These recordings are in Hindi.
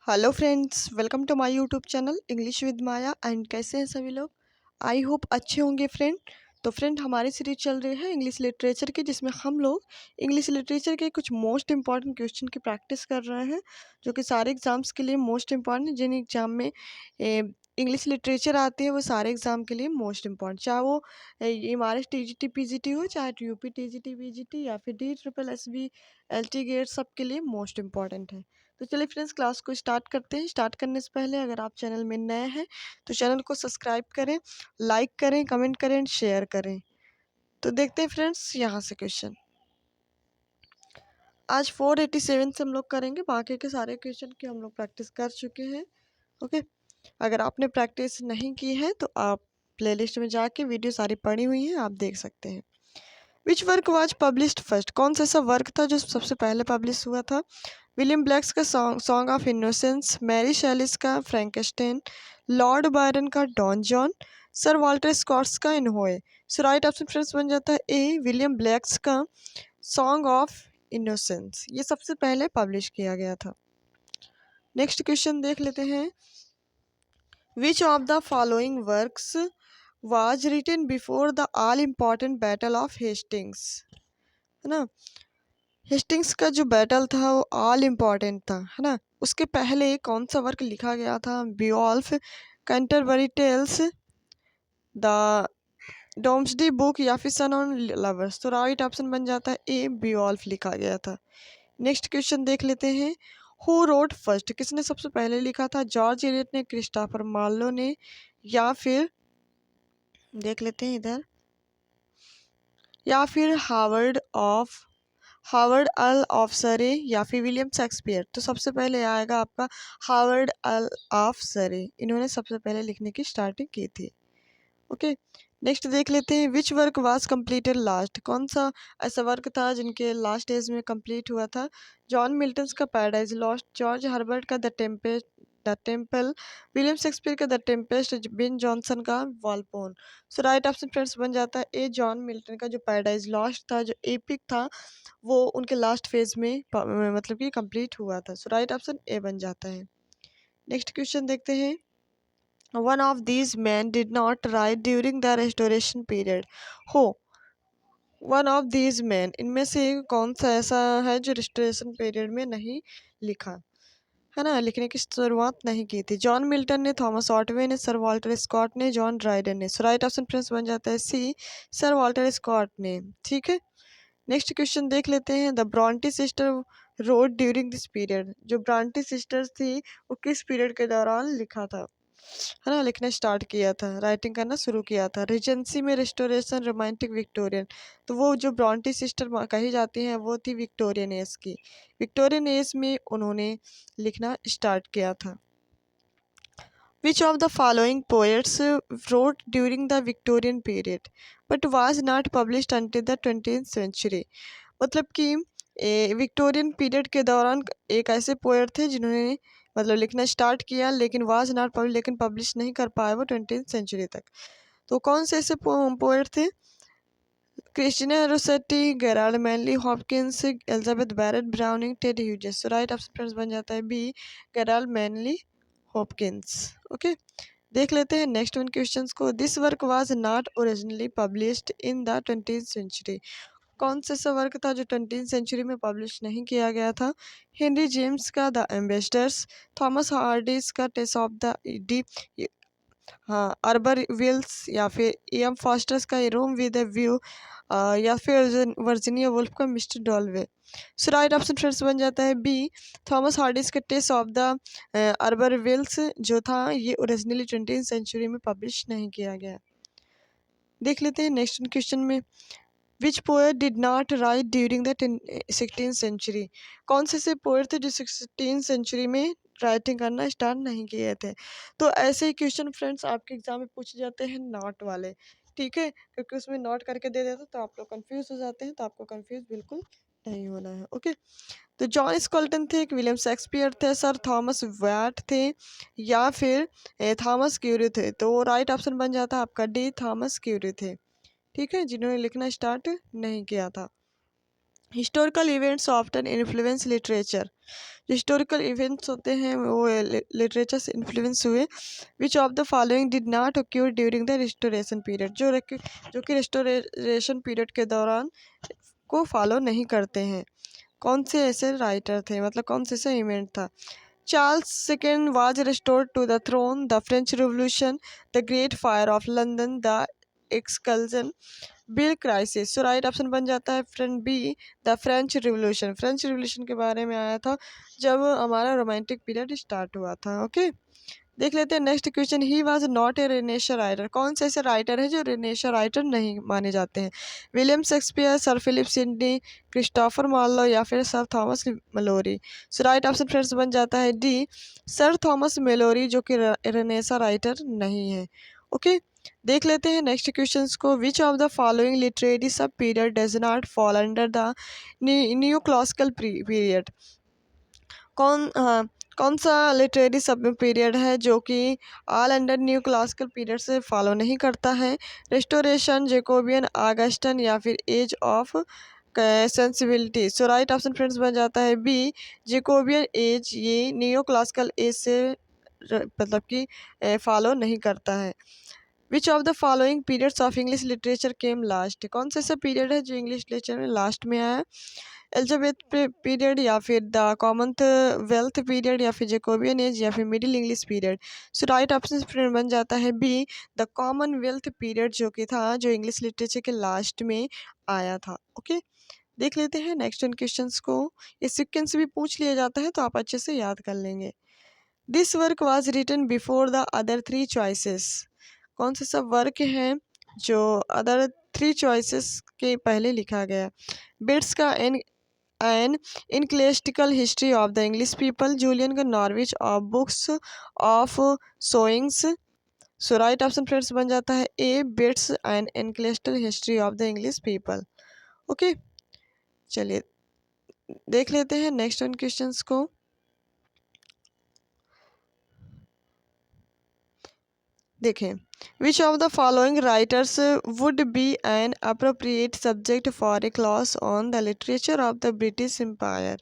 Hello friends, welcome to my YouTube channel English with Maya. And कैसे हैं सभी लोग? आई होप अच्छे होंगे फ्रेंड। तो फ्रेंड, हमारी सीरीज चल रही है इंग्लिश लिटरेचर की, जिसमें हम लोग इंग्लिश लिटरेचर के कुछ मोस्ट इंपॉर्टेंट क्वेश्चन की प्रैक्टिस कर रहे हैं, जो कि सारे एग्जाम्स के लिए मोस्ट इंपॉर्टेंट। जिन एग्जाम में इंग्लिश लिटरेचर आती है वो सारे एग्जाम के लिए मोस्ट इंपॉर्टेंट, चाहे वो एमआरएस टीजीटी पीजीटी हो, चाहे यूपी टीजीटी पीजीटी या फिर D triple SB LT gate, सबके लिए मोस्ट इंपॉर्टेंट है। तो चलिए फ्रेंड्स, क्लास को स्टार्ट करते हैं। स्टार्ट करने से पहले अगर आप चैनल में नए हैं तो चैनल को सब्सक्राइब करें, लाइक करें, कमेंट करें एंड शेयर करें। तो देखते हैं फ्रेंड्स यहाँ से क्वेश्चन। आज 487 से हम लोग करेंगे, बाकी के सारे क्वेश्चन की हम लोग प्रैक्टिस कर चुके हैं। ओके, अगर आपने प्रैक्टिस नहीं की है तो आप प्लेलिस्ट में जाके वीडियो सारी पड़ी हुई हैं, आप देख सकते हैं। Which work was published first? कौन सा ऐसा वर्क था जो सबसे पहले पब्लिश हुआ था? विलियम ब्लैक्स का song of innocence, Mary Shelley's का फ्रैंकेस्टाइन, लॉर्ड बायरन का Don Juan, Sir Walter Scott's का Ivanhoe. So right option friends बन जाता है ए, विलियम ब्लैक्स का सॉन्ग ऑफ इनोसेंस। ये सबसे पहले पब्लिश किया गया था। नेक्स्ट क्वेश्चन देख लेते हैं। Which of the following works was written before the all important battle of Hastings? है ना, हेस्टिंग्स का जो बैटल था वो ऑल इम्पॉर्टेंट था, है ना। उसके पहले कौन सा वर्क लिखा गया था? Beowulf, Canterbury Tales, the Domesday Book या फिर सन ऑन लवर्स। तो राइट ऑप्शन बन जाता है ए, बियोल्फ लिखा गया था। नेक्स्ट क्वेश्चन देख लेते हैं। Who wrote first? किसने सबसे पहले लिखा था? जॉर्ज एलियट ने, क्रिस्टोफर मार्लो ने, या फिर देख लेते हैं इधर, या फिर हावर्ड अल ऑफ सरे, या फिर विलियम शेक्सपियर। तो सबसे पहले आएगा आपका हावर्ड अल ऑफ सरे। इन्होंने सबसे पहले लिखने की स्टार्टिंग की थी। ओके, नेक्स्ट देख लेते हैं। Which work was completed last? कौन सा ऐसा वर्क था जिनके लास्ट एज में कंप्लीट हुआ था? जॉन मिल्टन का पैराडाइज लॉस्ट, जॉर्ज हर्बर्ट का द टेम्पल, विलियम शेक्सपियर का द टेम्पेस्ट, बेन जॉनसन का वॉलपोन। सो राइट ऑप्शन फ्रेंड्स बन जाता है ए, जॉन मिल्टन का जो पैराडाइज लॉस्ट था, जो एपिक था, वो उनके लास्ट फेज में मतलब कि कंप्लीट हुआ था। सो राइट ऑप्शन ए बन जाता है। नेक्स्ट क्वेश्चन देखते हैं। One of these man did not write during the restoration period. हो, वन ऑफ दीज मैन, इनमें से कौन सा ऐसा है जो रेस्टोरेशन पीरियड में नहीं लिखा, है ना, लिखने की शुरुआत नहीं की थी? जॉन मिल्टन ने, थॉमस ऑटवे ने, सर वाल्टर स्कॉट ने, जॉन ड्राइडन ने। सो राइट ऑप्शन फ्रेंड्स बन जाता है सी, सर वाल्टर स्कॉट ने। ठीक है, नेक्स्ट क्वेश्चन देख लेते हैं। The Brontë sister road during this period? जो ब्रॉन्टी सिस्टर्स थी वो किस पीरियड के दौरान लिखा था, है ना, लिखना स्टार्ट किया था, राइटिंग करना शुरू किया था? रिजेंसी में, रेस्टोरेशन, रोमांटिक, विक्टोरियन। तो वो जो ब्रॉन्टी सिस्टर कही जाती हैं वो थी विक्टोरियन एज की। विक्टोरियन एज में उन्होंने लिखना स्टार्ट किया था। Which of the following poets wrote during the Victorian period but was not published until the 20th century? मतलब कि विक्टोरियन पीरियड के दौरान एक ऐसे पोएट थे जिन्होंने मतलब लिखना स्टार्ट किया, लेकिन वाज नॉट पब्लिश, लेकिन पब्लिश नहीं कर पाए वो 20th सेंचुरी तक। तो कौन से ऐसे पोएट थे? Christina Rossetti, Gerard Manley Hopkins, Elizabeth Barrett Browning, Ted Hughes. Right option friends बन जाता है B, Gerard Manley Hopkins. Okay, देख लेते हैं नेक्स्ट वन क्वेश्चंस को। This work was not originally published in the 20th century? कौन सा ऐसा वर्क था जो 20th सेंचुरी में पब्लिश नहीं किया गया था? हेनरी जेम्स का द एम्बेसडर्स, थॉमस हार्डीज का टेस ऑफ द डी, हाँ, अर्बर विल्स, या फिर एम फॉस्टर्स का रूम विद ए व्यू, या फिर वर्जीनिया वुल्फ का mister Dalloway. So right option friends बन जाता है बी, थॉमस हार्डीज का Tess of the Urbervilles जो था ये ओरिजिनली 20th सेंचुरी में पब्लिश नहीं किया गया। देख लेते हैं नेक्स्ट क्वेश्चन में। Which poet did not write during the 16th century? कौन से पोएट थे जो 16th सेंचुरी में राइटिंग करना स्टार्ट नहीं किए थे? तो ऐसे ही क्वेश्चन फ्रेंड्स आपके एग्जाम में पूछे जाते हैं नॉट वाले, ठीक है, क्योंकि उसमें नॉट करके दे देते तो आप लोग कंफ्यूज हो जाते हैं, तो आपको कंफ्यूज बिल्कुल नहीं होना है। ओके, तो जॉन स्कॉल्टन थे, विलियम शेक्सपियर थे, सर थॉमस वैट थे, या फिर थॉमस क्यूरी थे? तो राइट ऑप्शन बन जाता है आपका डी, थॉमस क्यूरी थे। ठीक है, जिन्होंने लिखना स्टार्ट नहीं किया था। Historical events often influence literature. जो हिस्टोरिकल इवेंट्स होते हैं वो लिटरेचर से इन्फ्लुएंस हुए। विच of the following did not occur during the restoration period. जो कि रिस्टोरेशन पीरियड के दौरान को फॉलो नहीं करते हैं। कौन से ऐसे राइटर थे, मतलब कौन से ऐसा इवेंट था। Charles second was restored to the throne, the French Revolution, the Great Fire of London, the Exclusion, Bill Crisis. So right option बन जाता है friend B, the French Revolution. French Revolution के बारे में आया था जब हमारा रोमांटिक पीरियड स्टार्ट हुआ था। ओके, देख लेते हैं next question. He was not a Renaissance writer. कौन से ऐसे राइटर है जो रेनेशा राइटर नहीं माने जाते हैं। William Shakespeare, Sir Philip Sidney, Christopher Marlowe या फिर Sir Thomas Malory. So right option friends बन जाता है डी, सर थॉमस मेलोरी, जो कि रेनेशा राइटर नहीं है। ओके, देख लेते हैं नेक्स्ट क्वेश्चंस को। Which of the following literary sub period does not fall under the new classical period. कौन सा लिटरेरी सब पीरियड है जो कि all under new classical period से फॉलो नहीं करता है। रेस्टोरेशन, जेकोबियन, आगस्टन या फिर age of sensibility. So right option friends बन जाता है बी, जेकोबियन एज। ये न्यू क्लासिकल एज से मतलब कि फॉलो नहीं करता है। Which of the following periods of English literature came last. कौन सा ऐसा पीरियड है जो इंग्लिश लिटरेचर में लास्ट में आया। एलिजाबेथ पीरियड या फिर द कॉमनवेल्थ पीरियड या फिर जेकोबियन एज या फिर मिडिल इंग्लिश पीरियड। सो राइट ऑप्शन बन जाता है बी, द कॉमनवेल्थ पीरियड, जो कि था जो इंग्लिश लिटरेचर के लास्ट में आया था। ओके, देख लेते हैं नेक्स्ट क्वेश्चंस को। ये सिक्वेंस भी पूछ लिया जाता है तो आप अच्छे से याद कर लेंगे। This work was written before the other three choices. कौन सा सब वर्क है जो अदर थ्री चॉइसेस के पहले लिखा गया। बिट्स का an ecclesiastical history of the English people, Julian का Norwich of books of showings. So right option friends बन जाता है A, Bede's and ecclesiastical history of the English people. Okay, चलिए देख लेते हैं नेक्स्ट वन क्वेश्चंस को। देखें, which of the following writers would be an appropriate subject for a class on the literature of the British Empire.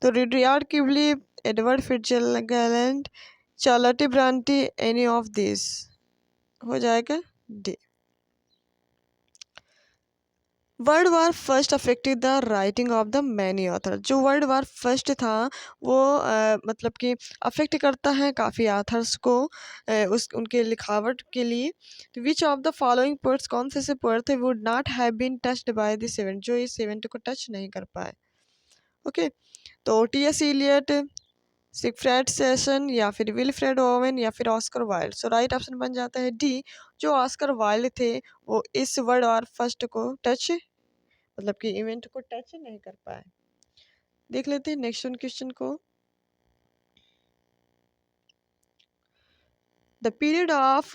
तो Rudyard Kipling, Edward Fitzgerald, Charlotte ब्रांटी, any of this. हो जाएगा D. World war first affected the writing of the many author. जो वर्ल्ड वार फर्स्ट था वो मतलब कि अफेक्ट करता है काफ़ी आथर्स को उस उनके लिखावट के लिए। तो which of the following poets, कौन से ऐसे पोएट थे would not have been touched by this event, जो इस इवेंट को टच नहीं कर पाए। ओके, तो टी.एस. इलियट, सिगफ्रेड सेशन या फिर विलफ्रेड ओवेन या फिर ऑस्कर वाइल्ड। सो राइट ऑप्शन बन जाता है डी, जो ऑस्कर वाइल्ड थे वो इस वर्ल्ड वार फर्स्ट को टच मतलब कि इवेंट को टच नहीं कर पाए। देख लेते हैं नेक्स्ट वन क्वेश्चन को। The period of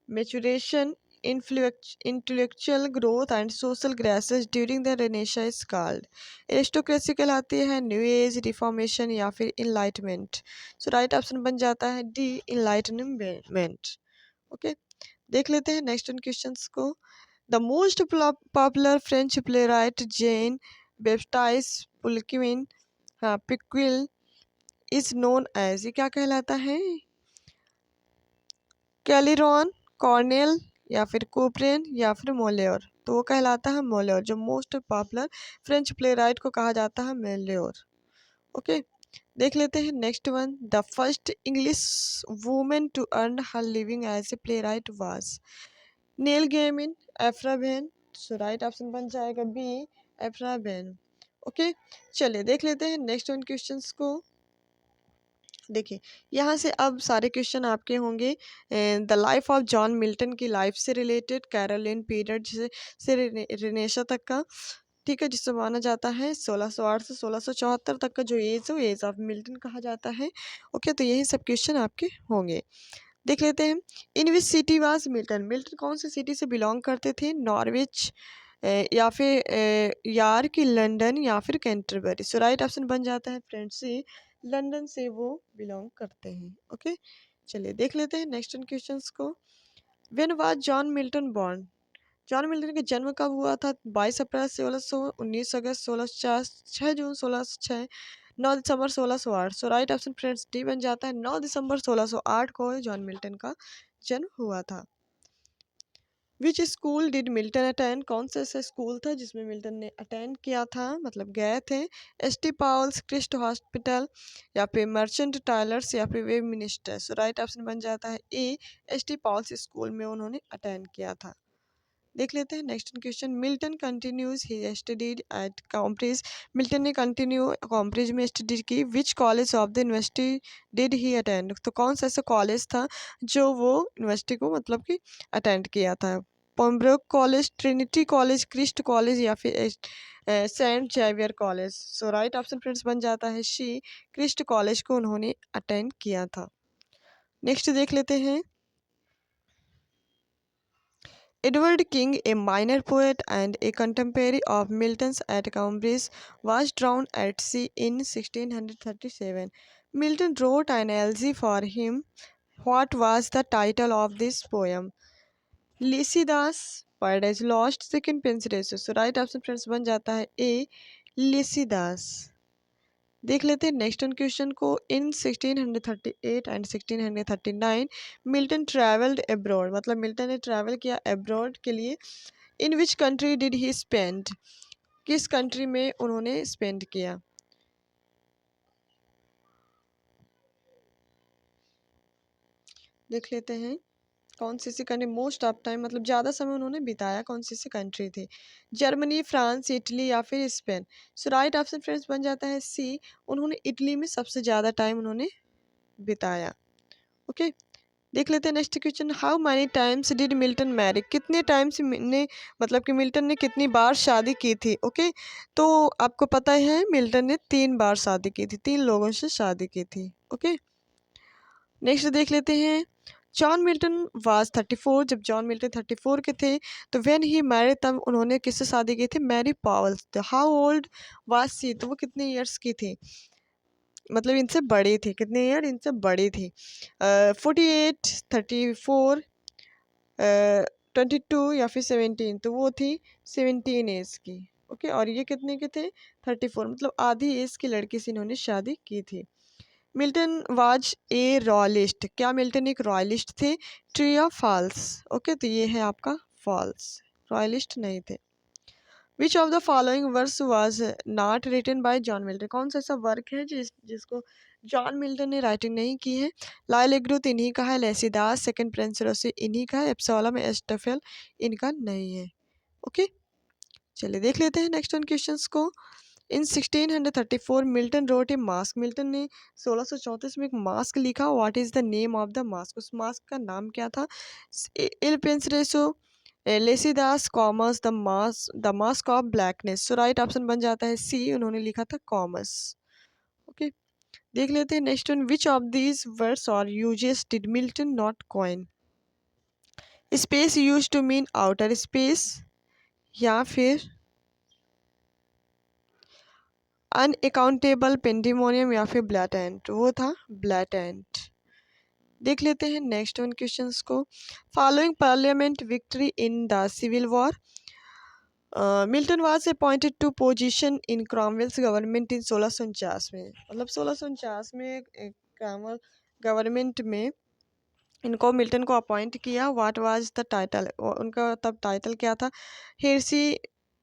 maturation, intellectual growth and social graces during the Renaissance is called. Aristocracy कहलाती है, न्यू एज, रिफॉर्मेशन या फिर इनलाइटमेंट। सो राइट ऑप्शन बन जाता है डी, इनलाइटमेंट। ओके, देख लेते हैं नेक्स्ट वन क्वेश्चंस को। The most popular French playwright Jean Baptiste Poquelin, हाँ पिक्विल, इज नोन एज, ये क्या कहलाता है। कैलिरॉन, कॉर्नेल या फिर कूपरेन या फिर मोलेयर। तो वो कहलाता है मोलेयर। जो मोस्ट पॉपुलर फ्रेंच प्लेराइट को कहा जाता है मोलेयर। ओके, देख लेते हैं next one. The first English women to earn her living as a playwright was Nell Gwyn, Aphra Behn. So right option बन जाएगा बी, एफ्रा बेन। ओके, चलिए देख लेते हैं नेक्स्ट वन क्वेश्चंस को। देखिए, यहाँ से अब सारे क्वेश्चन आपके होंगे the life of John Milton की लाइफ से रिलेटेड, कैरोलिन पीरियड से रेनेसा तक का, ठीक है, जिससे माना जाता है 1608 से 1674 तक का जो एज है वो एज ऑफ मिल्टन कहा जाता है। ओके, तो यही सब क्वेश्चन आपके होंगे। देख लेते हैं। In which city was Milton. Milton कौन सी सिटी से बिलोंग करते थे। नॉर्विच या फिर यार की लंदन या फिर कैंटरबरी। सो राइट ऑप्शन बन जाता है फ्रेंड्स सी, लंदन से वो बिलोंग करते हैं। ओके, चलिए देख लेते हैं नेक्स्ट क्वेश्चंस को। When was John Milton born. John Milton का जन्म कब हुआ था? 22 अप्रैल 1600, 19 अगस्त 1650, 6 जून 1606, 9 दिसंबर 1608। सो राइट ऑप्शन फ्रेंड्स डी बन जाता है। 9 दिसंबर 1608 को जॉन मिल्टन का जन्म हुआ था। Which school did Milton attend? कौन सा ऐसा स्कूल था जिसमें मिल्टन ने अटेंड किया था, मतलब गए थे? S T Paul's, Christ's Hospital, या फिर मर्चेंट टायलर्स, या फिर Westminster. So right option बन जाता है A, S T Paul's school में उन्होंने अटेंड किया था। देख लेते हैं next question. Milton continues he studied at Cambridge. Milton ने कंटिन्यू कॉम्ब्रिज में स्टडी की। Which college of the university did he attend? तो कौन सा ऐसा कॉलेज था जो वो यूनिवर्सिटी को मतलब कि अटेंड किया था? Pembroke College, Trinity College, Christ's College, या फिर Saint Xavier College. So right option friends बन जाता है सी, क्रिस्ट कॉलेज को उन्होंने अटेंड किया था। नेक्स्ट देख लेते हैं। Edward King, a minor poet and a contemporary of Milton's at Cambridge, was drowned at sea in 1637. Milton wrote an elegy for him. What was the title of this poem? Lycidas, Paradise Lost, Second Pensereso. So right option friends बन जाता है A, Lycidas। देख लेते हैं नेक्स्ट क्वेश्चन को। In 1638 and 1639 Milton travelled abroad, मतलब मिल्टन ने ट्रैवल किया अब्रॉड के लिए। In which country did he spend? किस कंट्री में उन्होंने स्पेंड किया? देख लेते हैं कौन सी कंट्री मोस्ट ऑफ टाइम, मतलब ज़्यादा समय उन्होंने बिताया कौन सी कंट्री थी? जर्मनी, फ्रांस, इटली, या फिर Spain. So right option friends बन जाता है सी, उन्होंने इटली में सबसे ज़्यादा टाइम उन्होंने बिताया। ओके देख लेते हैं next question. How many times did Milton marry? कितने टाइम्स ने मतलब कि मिल्टन ने कितनी बार शादी की थी? ओके तो आपको पता है मिल्टन ने 3 बार शादी की थी, 3 लोगों से शादी की थी। ओके नेक्स्ट देख लेते हैं। John Milton was 34। जब जॉन मिल्टन 34 के थे तो व्हेन ही मैरिड, तब उन्होंने किससे शादी की थी? मैरी पावल्स। हाउ ओल्ड वाज सी? तो वो कितने ईयर्स की थी, मतलब इनसे बड़ी थी? कितने ईयर इनसे बड़ी थी? 48, 34, 22, या फिर 17। तो वो थी 17 एज की। ओके और ये कितने के थे? 34, मतलब आधी एज की लड़की से इन्होंने शादी की थी। Milton was a royalist. क्या मिल्टन एक रॉयलिस्ट थे? ट्रू या फॉल्स? ओके तो ये है आपका फॉल्स, रॉयलिस्ट नहीं थे। Which of the following verse was not written by John Milton? कौन सा ऐसा वर्क है जिसको जॉन मिल्टन ने राइटिंग नहीं की है? लाइल एग्रुथ इन्हीं का है, लेसिदास, सेकंड प्रिंसरोसी इन्हीं का है, एप्सोलम एस्टफेल इनका नहीं है। ओके चलिए देख लेते हैं नेक्स्ट वन क्वेश्चंस को। In 1634 Milton wrote a masque. Milton ने 1634 में एक मास्क लिखा। What is the name of the masque? उस मास्क का नाम क्या था? Il Penseroso, Lycidas, Comus, the Masque of Blackness. So right option बन जाता है सी, उन्होंने लिखा था कॉमर्स। ओके देख लेते हैं next one. Which of these words और usages did Milton not coin? Space use to mean outer space, या फिर अनअकाउंटेबल पेंडिमोनियम, या फिर ब्लैटेंट? वो था ब्लैटेंट। देख लेते हैं नेक्स्ट वन क्वेश्चंस को। Following parliament victory in the civil war. Milton was appointed to position in Cromwell's government in 1649 में, मतलब 1649 में क्रॉमवेल गवर्नमेंट में इनको मिल्टन को अपॉइंट किया। What was the title? उनका तब टाइटल क्या था? हेरसी,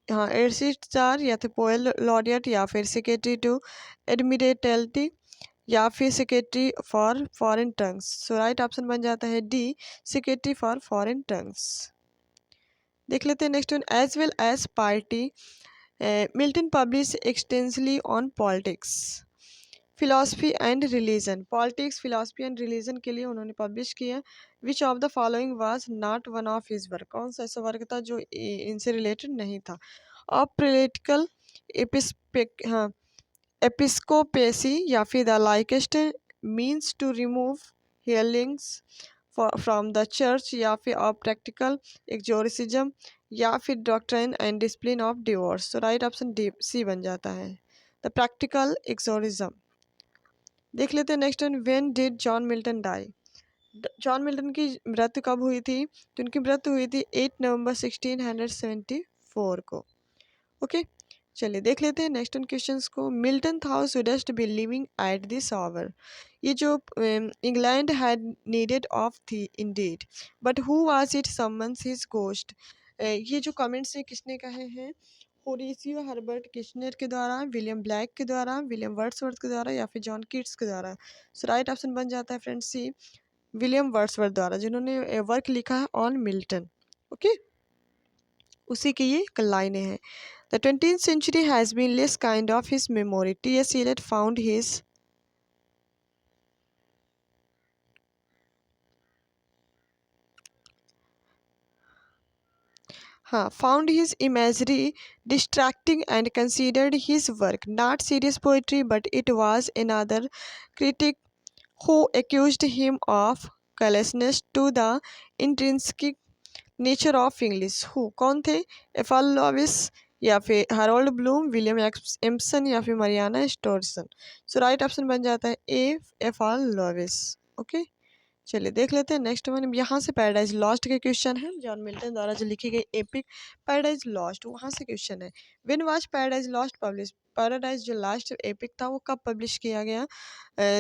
हाँ एडसी स्टार, या तो पोएल लॉरियट, या फिर सेक्रेटरी टू एडमिरेटल्टी, या फिर secretary for foreign tongues. So right option बन जाता है D, secretary for foreign tongues. देख लेते हैं next one. As well as party Milton publish extensively on politics, philosophy and religion. Politics, philosophy and religion के लिए उन्होंने पब्लिश किया। Which of the following was not one of his work? कौन सा ऐसा वर्क था जो इनसे रिलेटेड नहीं था? ऑफ पोलिटिकल हाँ एपिस्कोपेसी, या फिर the likeliest means to remove hirelings from the church, या फिर ऑफ प्रैक्टिकल एक्जोरिसिज्म, या फिर doctrine and discipline of divorce. तो राइट ऑप्शन डी सी बन जाता है, द प्रैक्टिकल एक्सोरिज्म। देख लेते हैं next one. When did John Milton die? John Milton की मृत्यु कब हुई थी? तो उनकी मृत्यु हुई थी 8 नवंबर 1674 को। ओके, चलिए देख लेते हैं नेक्स्ट क्वेश्चंस को। Milton thou shouldst be living at this hour. ये जो England had needed of thee indeed, but who was it summons his ghost. ये जो कमेंट्स हैं किसने कहे हैं? होरेसियो हर्बर्ट किशनर के द्वारा, विलियम ब्लैक के द्वारा, विलियम वर्ड्सवर्थ के द्वारा, या फिर जॉन कीट्स के द्वारा। सो राइट ऑप्शन बन जाता है फ्रेंड्स सी, विलियम वर्ड्सवर्थ द्वारा, जिन्होंने वर्क लिखा है ऑन मिल्टन। ओके, उसी की ये लाइनें हैं। The 20th century has been less kind of his memory. T.S. Eliot found his found his imagery distracting and considered his work not serious poetry, but it was another critic who accused him of callousness to the intrinsic nature of English. Who कौन थे? एफआर लॉविस, या फिर हैरोल्ड ब्लूम, विलियम एम्पसन, या फिर मरियाना स्टोरसन। सो राइट ऑप्शन बन जाता है ए, एफआर लॉविस। ओके, चलिए देख लेते हैं नेक्स्ट वन। यहाँ से पैराडाइज लॉस्ट के क्वेश्चन है, जॉन मिल्टन द्वारा जो लिखी गई एपिक पैराडाइज लॉस्ट, वहाँ से क्वेश्चन है। When was paradise lost publish? Paradise जो लास्ट एपिक था वो कब पब्लिश किया गया?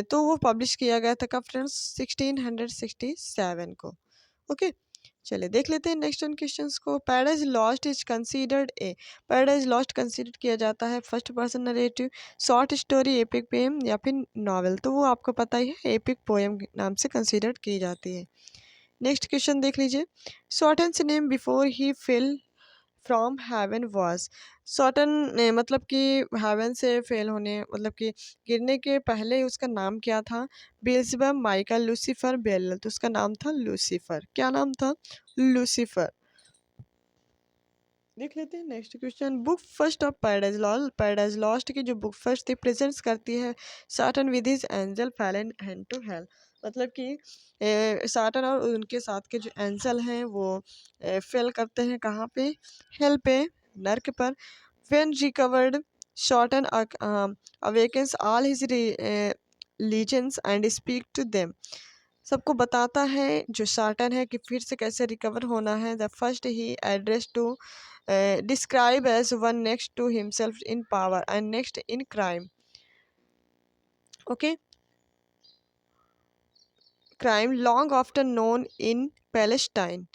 तो वो पब्लिश किया गया था कब फ्रेंड्स? 1667 को। ओके, चलिए देख लेते हैं नेक्स्ट वन क्वेश्चंस को। Paradise lost is considered A. Paradise lost consider किया जाता है first person narrative, short story, epic poem, या फिर नॉवेल। तो वो आपको पता ही है, एपिक पोएम के नाम से कंसीडर की जाती है। नेक्स्ट क्वेश्चन देख लीजिए। Satan's name before he fell from heaven was. Satan मतलब कि हेवन से फेल होने, मतलब कि गिरने के पहले उसका नाम क्या था? बेल्ज़ेबब, माइकल, लूसीफर, बेल। तो उसका नाम था लूसीफर। क्या नाम था? लूसीफर। देख लेते हैं next question. Book first of Paradise Lost. Paradise Lost की जो बुक फर्स्ट थी प्रेजेंट्स करती है Satan with his angel fallen hand to hell. मतलब कि साटन और उनके साथ के जो एंजल हैं वो फेल करते हैं कहाँ पे? हेल पे, नर्क पर। When recovered Satan awakens all his legions and speak to them. सबको बताता है जो साटन है कि फिर से कैसे रिकवर होना है। द फर्स्ट ही address to describe as one next to himself in power and next in crime. Okay, crime long after known in Palestine.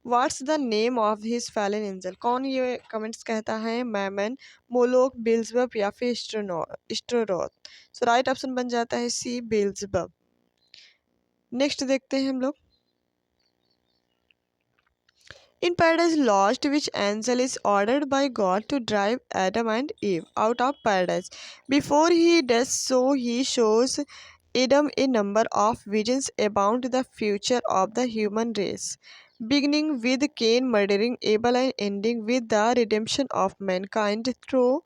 What's the name of his fallen angel? कौन ये कमेंट्स कहता है? मैमन, मोलोक, बेल्ज़ेबब, या फिर स्ट्रोरोथ। सो राइट ऑप्शन बन जाता है सी, बेल्ज़ेबब। नेक्स्ट देखते हैं हम लोग। In Paradise Lost, which angel is ordered by God to drive Adam and Eve out of paradise? Before he does so, he shows Adam a number of visions about the future of the human race, beginning with Cain murdering Abel and ending with the redemption of mankind through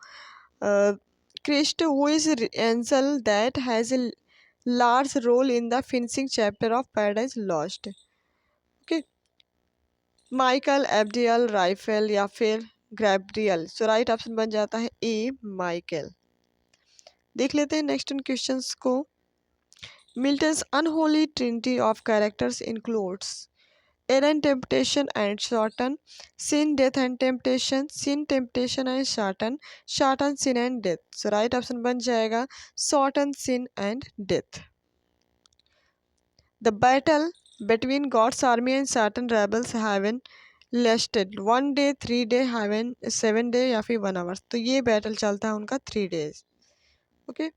Christ, who is an angel that has a large role in the finishing chapter of Paradise Lost. Okay. Michael, Abdiel, Raphael, या फिर ग्रैब्रियल। सो राइट ऑप्शन बन जाता है ए, माइकल। देख लेते हैं नेक्स्ट क्वेश्चंस को। Milton's unholy trinity of characters includes Aaron, temptation and Satan, sin, death and temptation, sin, temptation and Satan, Satan, sin and death. So right option बन जाएगा Satan, sin and death. The battle between God's army and Satan rebels heaven lasted 1 day, 3 day, heaven 7 day, या फिर 1 hour। तो ये बैटल चलता है उनका 3 days। ओके,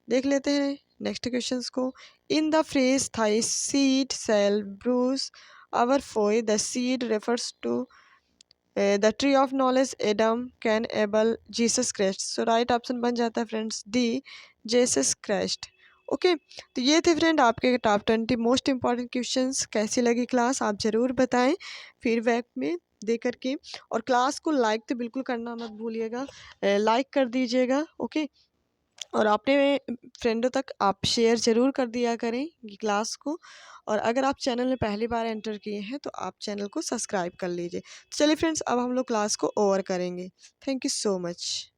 देख लेते हैं नेक्स्ट क्वेश्चंस को। In the phrase thy seed shall bruise our foe, the seed refers to the tree of knowledge, Adam, Cain, Abel, Jesus Christ. So right option बन जाता है friends D, Jesus Christ. Okay, तो ये थे फ्रेंड आपके टॉप 20 मोस्ट इंपॉर्टेंट क्वेश्चंस। कैसी लगी क्लास आप ज़रूर बताएं फीडबैक में दे करके, और क्लास को लाइक तो बिल्कुल करना मत भूलिएगा, लाइक कर दीजिएगा। ओके, और अपने फ्रेंडों तक आप शेयर ज़रूर कर दिया करें क्लास को। और अगर आप चैनल में पहली बार एंटर किए हैं तो आप चैनल को सब्सक्राइब कर लीजिए। चलिए फ्रेंड्स, अब हम लोग क्लास को ओवर करेंगे। Thank you so much.